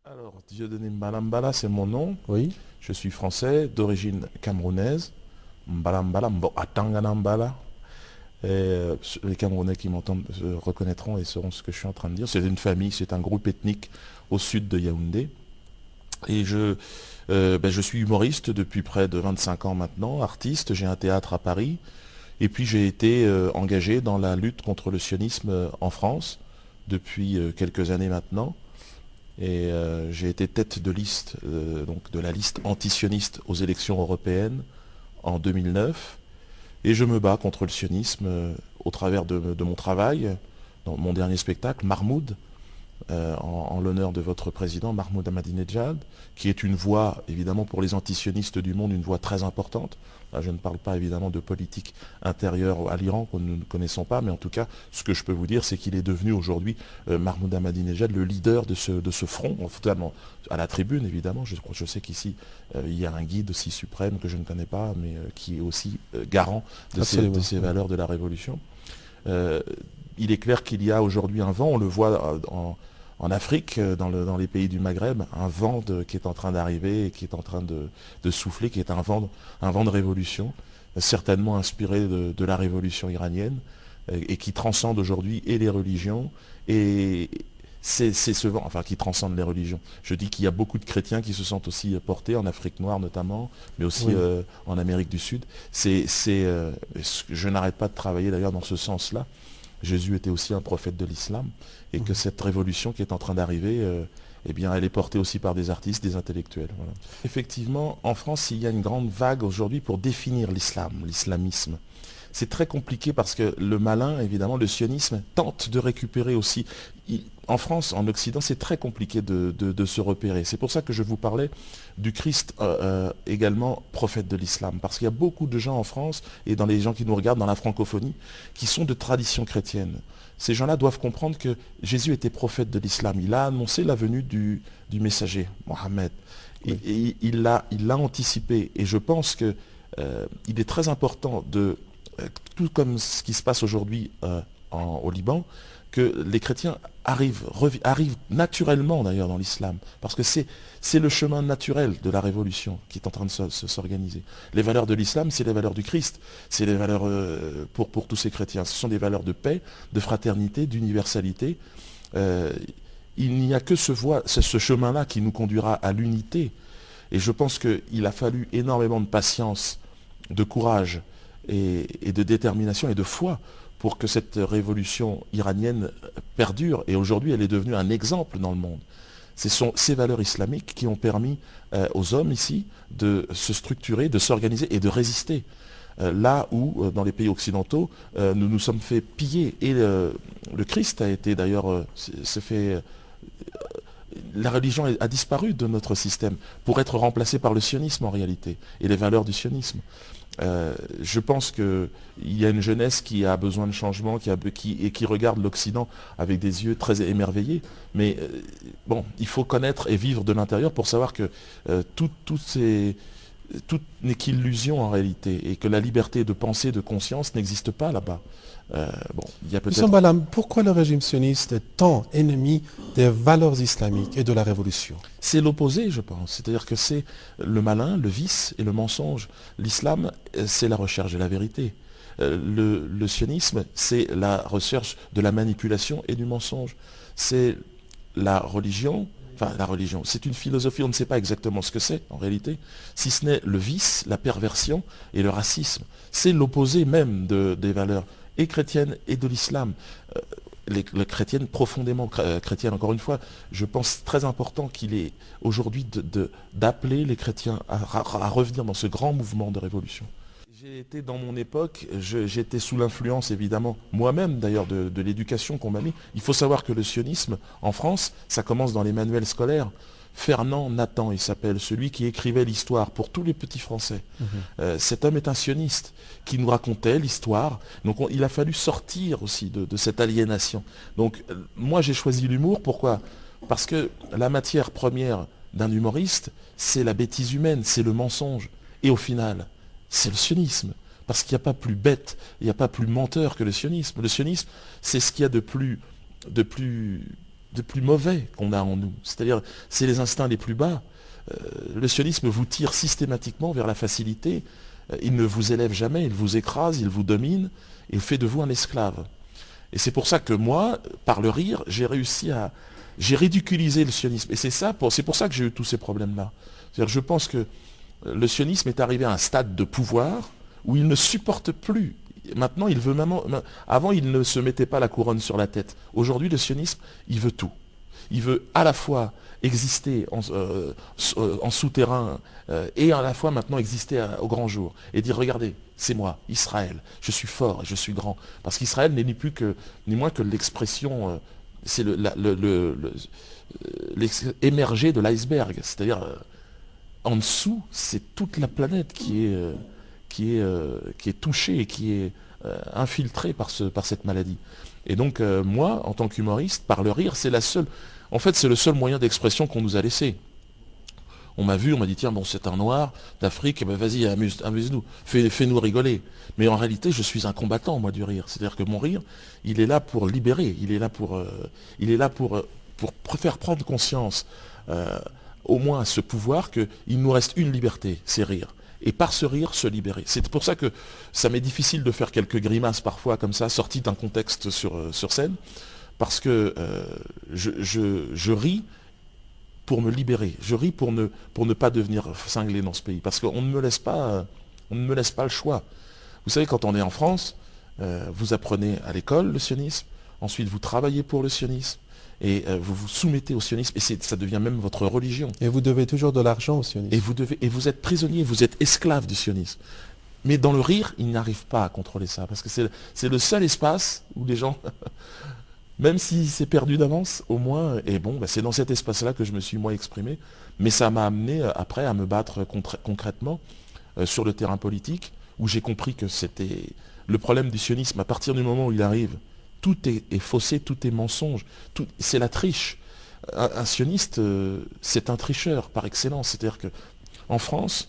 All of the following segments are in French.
Alors, Dieudonné Mbalambala, c'est mon nom. Oui. Je suis français, d'origine camerounaise. Mbalambala, Atangana Mbala. Les Camerounais qui m'entendent reconnaîtront et sauront ce que je suis en train de dire. C'est une famille, c'est un groupe ethnique au sud de Yaoundé. Et je suis humoriste depuis près de 25 ans maintenant, artiste. J'ai un théâtre à Paris. Et puis j'ai été engagé dans la lutte contre le sionisme en France depuis quelques années maintenant. Et j'ai été tête de liste, donc de la liste anti-sioniste aux élections européennes en 2009. Et je me bats contre le sionisme au travers de mon travail, dans mon dernier spectacle, Mahmoud, en l'honneur de votre président, Mahmoud Ahmadinejad, qui est une voix, évidemment, pour les antisionistes du monde, une voix très importante. Là, je ne parle pas, évidemment, de politique intérieure à l'Iran, que nous ne connaissons pas, mais en tout cas, ce que je peux vous dire, c'est qu'il est devenu aujourd'hui, Mahmoud Ahmadinejad, le leader de ce front, en tout cas, à la tribune, évidemment. Je sais qu'ici, il y a un guide aussi suprême que je ne connais pas, mais qui est aussi garant de ces valeurs de la révolution. Il est clair qu'il y a aujourd'hui un vent, on le voit en Afrique, dans les pays du Maghreb, un vent qui est en train d'arriver et qui est en train de souffler, qui est un vent de révolution, certainement inspiré de la révolution iranienne, et qui transcende aujourd'hui et les religions, et c'est ce vent, enfin qui transcende les religions. Je dis qu'il y a beaucoup de chrétiens qui se sentent aussi portés, en Afrique noire notamment, mais aussi Oui. en Amérique du Sud. Je n'arrête pas de travailler d'ailleurs dans ce sens-là. Jésus était aussi un prophète de l'islam, et que cette révolution qui est en train d'arriver, eh bien, elle est portée aussi par des artistes, des intellectuels. Voilà. Effectivement, en France, il y a une grande vague aujourd'hui pour définir l'islam, l'islamisme. C'est très compliqué parce que le malin, évidemment, le sionisme, tente de récupérer aussi. En France, en Occident, c'est très compliqué de se repérer. C'est pour ça que je vous parlais du Christ également prophète de l'islam. Parce qu'il y a beaucoup de gens en France et dans les gens qui nous regardent dans la francophonie qui sont de tradition chrétienne. Ces gens-là doivent comprendre que Jésus était prophète de l'islam. Il a annoncé la venue du messager, Mohammed. Oui. Et il l'a anticipé. Et je pense qu'il est très important tout comme ce qui se passe aujourd'hui au Liban, que les chrétiens arrivent naturellement d'ailleurs dans l'islam, parce que c'est le chemin naturel de la révolution qui est en train de s'organiser. Les valeurs de l'islam, c'est les valeurs du Christ, c'est les valeurs pour tous ces chrétiens. Ce sont des valeurs de paix, de fraternité, d'universalité. Il n'y a que ce chemin-là qui nous conduira à l'unité. Et je pense qu'il a fallu énormément de patience, de courage, et de détermination et de foi pour que cette révolution iranienne perdure. Et aujourd'hui, elle est devenue un exemple dans le monde. Ce sont ces valeurs islamiques qui ont permis aux hommes ici de se structurer, de s'organiser et de résister. Là où, dans les pays occidentaux, nous nous sommes fait piller. Et le Christ a été d'ailleurs, la religion a disparu de notre système pour être remplacée par le sionisme en réalité, et les valeurs du sionisme. Je pense qu'il y a une jeunesse qui a besoin de changement, qui regarde l'Occident avec des yeux très émerveillés. Mais bon, il faut connaître et vivre de l'intérieur pour savoir que tout n'est qu'illusion en réalité, et que la liberté de pensée, de conscience n'existe pas là-bas. Bon, il y a Monsieur peut-être... Mbalam, pourquoi le régime sioniste est tant ennemi des valeurs islamiques et de la révolution? C'est l'opposé, je pense. C'est-à-dire que c'est le malin, le vice et le mensonge. L'islam, c'est la recherche de la vérité. Le sionisme, c'est la recherche de la manipulation et du mensonge. C'est la religion, enfin la religion, c'est une philosophie, on ne sait pas exactement ce que c'est en réalité, si ce n'est le vice, la perversion et le racisme. C'est l'opposé même des valeurs et chrétiennes et de l'islam. Les chrétiennes, profondément chrétiennes, encore une fois, je pense très important qu'il est aujourd'hui d'appeler les chrétiens à revenir dans ce grand mouvement de révolution. J'ai été dans mon époque, j'étais sous l'influence évidemment, moi-même d'ailleurs, de l'éducation qu'on m'a mis. Il faut savoir que le sionisme en France, ça commence dans les manuels scolaires. Fernand Nathan, il s'appelle, celui qui écrivait l'histoire pour tous les petits Français. Cet homme est un sioniste qui nous racontait l'histoire. Donc il a fallu sortir aussi de cette aliénation. Donc moi j'ai choisi l'humour, pourquoi? Parce que la matière première d'un humoriste, c'est la bêtise humaine, c'est le mensonge. Et au final, c'est le sionisme. Parce qu'il n'y a pas plus bête, il n'y a pas plus menteur que le sionisme. Le sionisme, c'est ce qu'il y a de plus plus mauvais qu'on a en nous. C'est-à-dire, c'est les instincts les plus bas. Le sionisme vous tire systématiquement vers la facilité. Il ne vous élève jamais, il vous écrase, il vous domine, et fait de vous un esclave. Et c'est pour ça que moi, par le rire, j'ai ridiculisé le sionisme. Et c'est pour ça que j'ai eu tous ces problèmes-là. C'est-à-dire, je pense que le sionisme est arrivé à un stade de pouvoir où il ne supporte plus. Maintenant, il veut avant, il ne se mettait pas la couronne sur la tête. Aujourd'hui, le sionisme, il veut tout. Il veut à la fois exister en souterrain et à la fois maintenant exister au grand jour. Et dire, regardez, c'est moi, Israël, je suis fort et je suis grand. Parce qu'Israël n'est ni moins que l'expression, c'est émergé de l'iceberg. C'est-à-dire, en dessous, c'est toute la planète qui est touchée et qui est infiltrée par cette maladie. Et donc, moi, en tant qu'humoriste, par le rire, c'est le seul moyen d'expression qu'on nous a laissé. On m'a dit, tiens, bon, c'est un noir d'Afrique, ben, vas-y, amuse-nous, fais-nous rigoler. Mais en réalité, je suis un combattant, moi, du rire. C'est-à-dire que mon rire, il est là pour libérer, il est là pour faire prendre conscience, au moins à ce pouvoir, qu'il nous reste une liberté, c'est rire. Et par ce rire, se libérer. C'est pour ça que ça m'est difficile de faire quelques grimaces parfois comme ça, sorties d'un contexte sur scène, parce que je ris pour me libérer. Je ris pour ne pas devenir cinglé dans ce pays, parce qu'on ne me laisse pas le choix. Vous savez, quand on est en France, vous apprenez à l'école le sionisme, ensuite vous travaillez pour le sionisme, et vous vous soumettez au sionisme, et ça devient même votre religion. Et vous devez toujours de l'argent au sionisme. Et vous êtes prisonnier, vous êtes esclave du sionisme. Mais dans le rire, ils n'arrivent pas à contrôler ça, parce que c'est le seul espace où les gens, même si c'est perdu d'avance, au moins, et bon, c'est dans cet espace-là que je me suis moi exprimé, mais ça m'a amené après à me battre concrètement sur le terrain politique, où j'ai compris que c'était le problème du sionisme. À partir du moment où il arrive, tout est faussé, tout est mensonge, c'est la triche. Un sioniste, c'est un tricheur par excellence. C'est-à-dire qu'en France,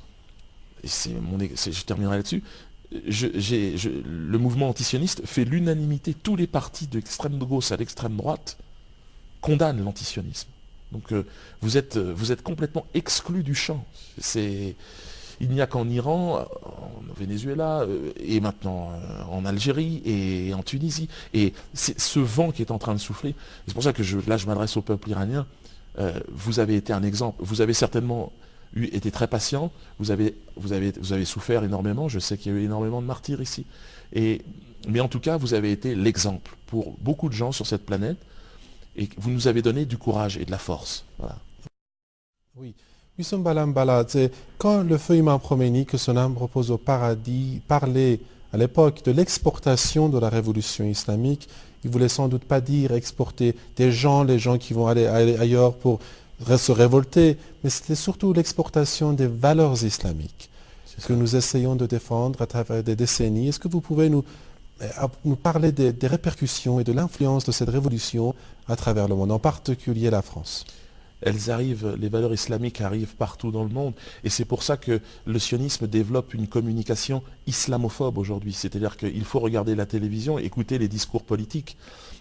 et je terminerai là-dessus, le mouvement antisioniste fait l'unanimité. Tous les partis de l'extrême gauche à l'extrême droite condamnent l'antisionisme. Donc vous êtes complètement exclu du champ. Il n'y a qu'en Iran, au Venezuela, et maintenant en Algérie et en Tunisie. Et c'est ce vent qui est en train de souffler. C'est pour ça que je m'adresse au peuple iranien. Vous avez été un exemple. Vous avez certainement été très patient. Vous avez souffert énormément. Je sais qu'il y a eu énormément de martyrs ici. Mais en tout cas, vous avez été l'exemple pour beaucoup de gens sur cette planète. Et vous nous avez donné du courage et de la force. Voilà. Oui. Wissam Balambala, quand le feu Imam Khomeini, que son âme repose au paradis, parlait à l'époque de l'exportation de la révolution islamique, il voulait sans doute pas dire exporter les gens qui vont aller ailleurs pour se révolter, mais c'était surtout l'exportation des valeurs islamiques que nous essayons de défendre à travers des décennies. Est-ce que vous pouvez nous parler des répercussions et de l'influence de cette révolution à travers le monde, en particulier la France ? Les valeurs islamiques arrivent partout dans le monde. Et c'est pour ça que le sionisme développe une communication islamophobe aujourd'hui. C'est-à-dire qu'il faut regarder la télévision, écouter les discours politiques.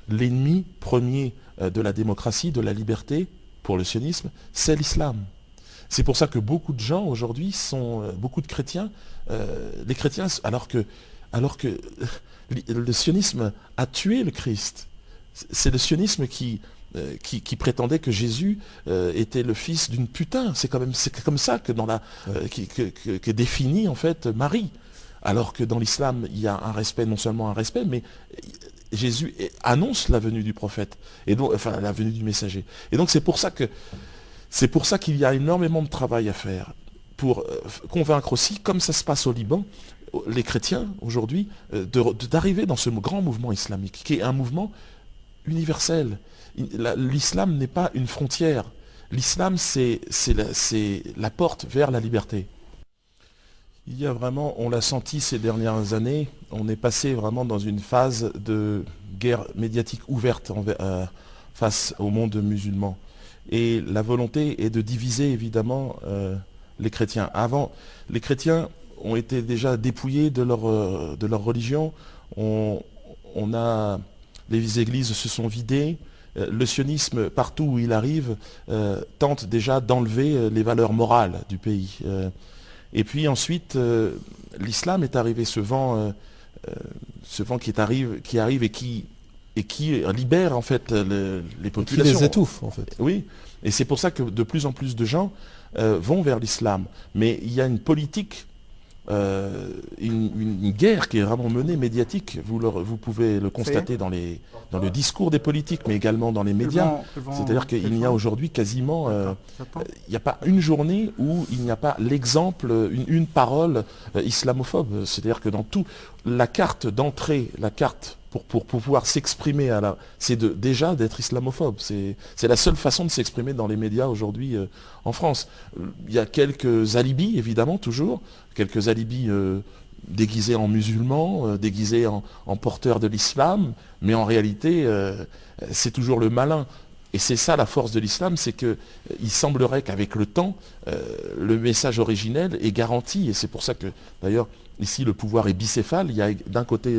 L'ennemi premier de la démocratie, de la liberté, pour le sionisme, c'est l'islam. C'est pour ça que beaucoup de gens aujourd'hui beaucoup de chrétiens, les chrétiens, alors que le sionisme a tué le Christ. C'est le sionisme qui prétendait que Jésus était le fils d'une putain. C'est comme ça que que définit en fait Marie. Alors que dans l'islam, il y a un respect, non seulement un respect, mais Jésus annonce la venue du prophète, et donc, enfin la venue du messager. Et donc c'est pour ça qu'il y a énormément de travail à faire pour convaincre aussi, comme ça se passe au Liban, les chrétiens aujourd'hui, d'arriver dans ce grand mouvement islamique, qui est un mouvement universel. L'islam n'est pas une frontière. L'islam, c'est la porte vers la liberté. Il y a vraiment, on l'a senti ces dernières années, on est passé vraiment dans une phase de guerre médiatique ouverte face au monde musulman. Et la volonté est de diviser évidemment les chrétiens. Avant, les chrétiens ont été déjà dépouillés de leur religion. Les églises se sont vidées, Le sionisme, partout où il arrive, tente déjà d'enlever les valeurs morales du pays. Et puis ensuite, l'islam est arrivé, ce vent qui arrive et qui libère en fait les Qui populations. les étouffe, en fait. Oui, et c'est pour ça que de plus en plus de gens vont vers l'islam. Mais il y a une politique, une guerre qui est vraiment menée, médiatique. Vous pouvez le constater dans le discours des politiques, mais également dans les médias. C'est-à-dire qu'il n'y a aujourd'hui quasiment, il n'y a pas une journée où il n'y a pas l'exemple, une parole islamophobe. C'est-à-dire que dans tout, la carte d'entrée, la carte pour pouvoir s'exprimer, c'est déjà d'être islamophobe. C'est la seule façon de s'exprimer dans les médias aujourd'hui en France. Il y a quelques alibis, évidemment, toujours, quelques alibis déguisés en musulmans, déguisés en porteurs de l'islam, mais en réalité, c'est toujours le malin. Et c'est ça la force de l'islam, c'est qu'il semblerait qu'avec le temps, le message originel est garanti. Et c'est pour ça que, d'ailleurs, ici, le pouvoir est bicéphale. Il y a d'un côté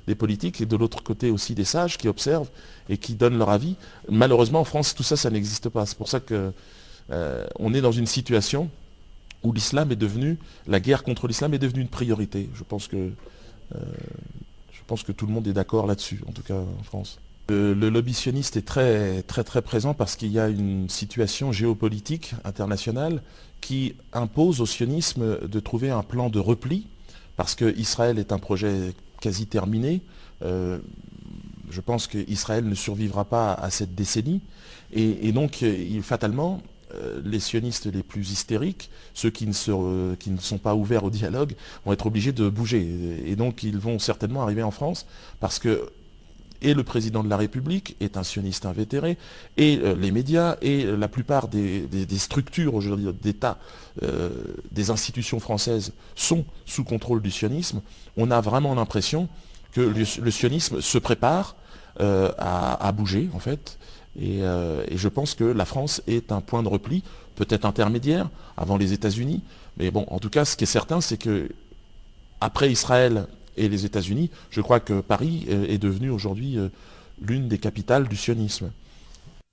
des politiques et de l'autre côté aussi des sages qui observent et qui donnent leur avis. Malheureusement, en France, tout ça, ça n'existe pas. C'est pour ça qu'on est dans une situation où la guerre contre l'islam est devenue une priorité. Je pense que tout le monde est d'accord là-dessus, en tout cas en France. Le lobby sioniste est très, très, très présent parce qu'il y a une situation géopolitique internationale qui impose au sionisme de trouver un plan de repli, parce qu'Israël est un projet quasi terminé. Je pense qu'Israël ne survivra pas à cette décennie. Et donc, fatalement, les sionistes les plus hystériques, ceux qui ne sont pas ouverts au dialogue, vont être obligés de bouger. Et donc, ils vont certainement arriver en France parce que et le président de la République est un sioniste invétéré, et les médias, et la plupart des structures aujourd'hui d'État, des institutions françaises sont sous contrôle du sionisme. On a vraiment l'impression que le sionisme se prépare à bouger, en fait, et je pense que la France est un point de repli, peut-être intermédiaire, avant les États-Unis, mais bon, en tout cas, ce qui est certain, c'est que après Israël et les États-Unis, je crois que Paris est devenu aujourd'hui l'une des capitales du sionisme.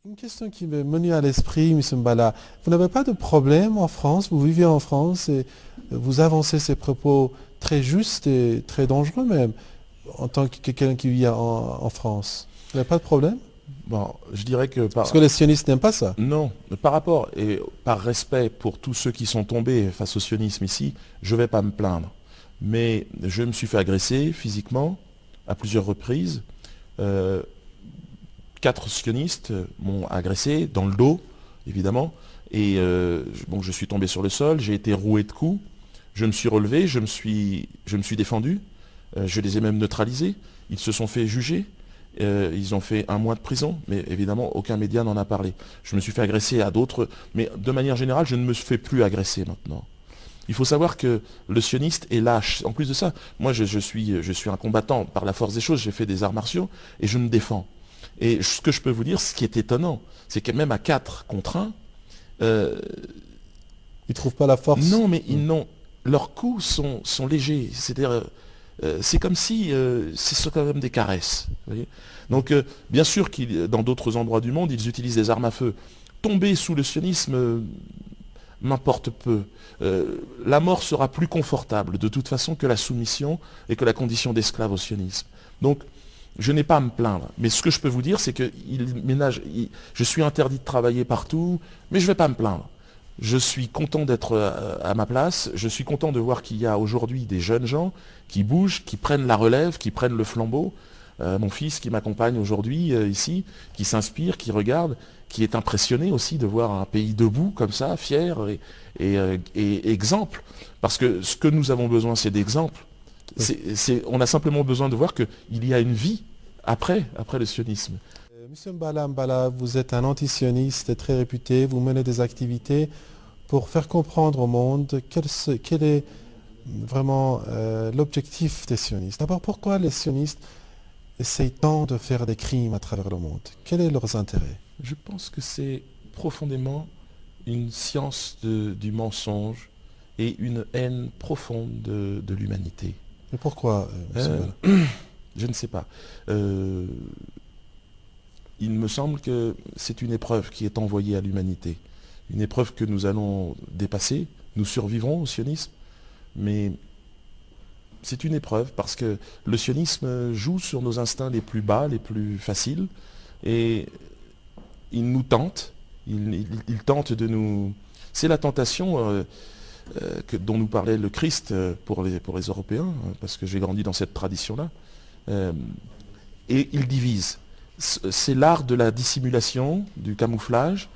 Une question qui m'est venue à l'esprit, M. Mbala. Vous n'avez pas de problème en France, vous vivez en France et vous avancez ces propos très justes et très dangereux même, en tant que quelqu'un qui vit en France. Vous n'avez pas de problème? Bon, je dirais que parce que les sionistes n'aiment pas ça. Non, par rapport et par respect pour tous ceux qui sont tombés face au sionisme ici, je ne vais pas me plaindre. Mais je me suis fait agresser physiquement à plusieurs reprises. 4 sionistes m'ont agressé dans le dos, évidemment. Et bon, je suis tombé sur le sol, j'ai été roué de coups. Je me suis relevé, je me suis défendu. Je les ai même neutralisés. Ils se sont fait juger. Ils ont fait 1 mois de prison, mais évidemment, aucun média n'en a parlé. Je me suis fait agresser à d'autres, mais de manière générale, je ne me fais plus agresser maintenant. Il faut savoir que le sioniste est lâche. En plus de ça, moi je suis un combattant par la force des choses, j'ai fait des arts martiaux et je me défends. Et ce que je peux vous dire, ce qui est étonnant, c'est que même à 4 contre 1, ils ne trouvent pas la force. Non, mais leurs coups sont légers. C'est-à-dire, c'est comme si c'est quand même des caresses. Vous voyez. Donc, bien sûr que dans d'autres endroits du monde, ils utilisent des armes à feu. Tomber sous le sionisme m'importe peu. La mort sera plus confortable de toute façon que la soumission et que la condition d'esclave au sionisme. Donc, je n'ai pas à me plaindre. Mais ce que je peux vous dire, c'est que je suis interdit de travailler partout, mais je ne vais pas me plaindre. Je suis content d'être à ma place. Je suis content de voir qu'il y a aujourd'hui des jeunes gens qui bougent, qui prennent la relève, qui prennent le flambeau. Mon fils qui m'accompagne aujourd'hui ici, qui s'inspire, qui regarde, qui est impressionné aussi de voir un pays debout comme ça, fier et exemple. Parce que ce que nous avons besoin, c'est d'exemples. On a simplement besoin de voir qu'il y a une vie après le sionisme. Monsieur Mbala, vous êtes un antisioniste très réputé, vous menez des activités pour faire comprendre au monde quel est vraiment l'objectif des sionistes. D'abord, pourquoi les sionistes essayent tant de faire des crimes à travers le monde? Quel est leur intérêt? Je pense que c'est profondément une science du mensonge et une haine profonde de l'humanité. Mais pourquoi, monsieur Mbala? Je ne sais pas. il me semble que c'est une épreuve qui est envoyée à l'humanité. Une épreuve que nous allons dépasser. Nous survivrons au sionisme, mais c'est une épreuve parce que le sionisme joue sur nos instincts les plus bas, les plus faciles, et il nous tente. Il tente de nous... C'est la tentation dont nous parlait le Christ pour les Européens, parce que j'ai grandi dans cette tradition-là. Et il divise. C'est l'art de la dissimulation, du camouflage.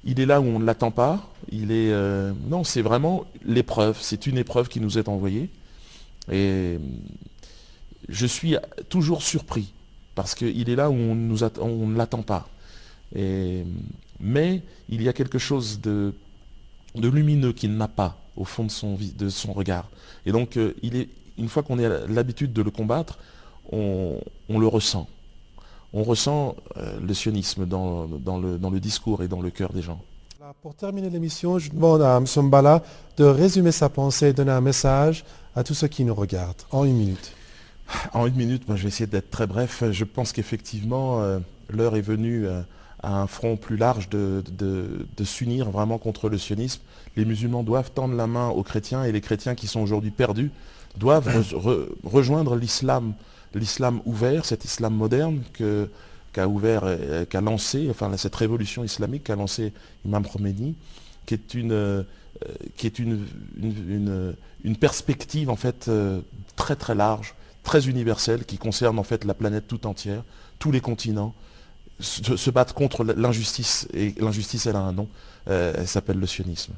Il est là où on ne l'attend pas. Non, c'est vraiment l'épreuve. C'est une épreuve qui nous est envoyée. Et je suis toujours surpris, parce qu'il est là où on ne l'attend pas. Mais il y a quelque chose de lumineux qu'il n'a pas au fond de son regard. Et donc, une fois qu'on a l'habitude de le combattre, on le ressent. On ressent le sionisme dans le discours et dans le cœur des gens. Pour terminer l'émission, je demande à M. Mbala de résumer sa pensée et donner un message à tous ceux qui nous regardent, en 1 minute. En 1 minute, moi, je vais essayer d'être très bref. Je pense qu'effectivement, l'heure est venue à un front plus large de s'unir vraiment contre le sionisme. Les musulmans doivent tendre la main aux chrétiens, et les chrétiens qui sont aujourd'hui perdus doivent rejoindre l'islam ouvert, cet islam moderne qu'a lancé, enfin cette révolution islamique qu'a lancé Imam Khomeini, qui est une perspective en fait très très large, très universelle, qui concerne en fait la planète tout entière, tous les continents, se battre contre l'injustice, et l'injustice elle a un nom, elle s'appelle le sionisme.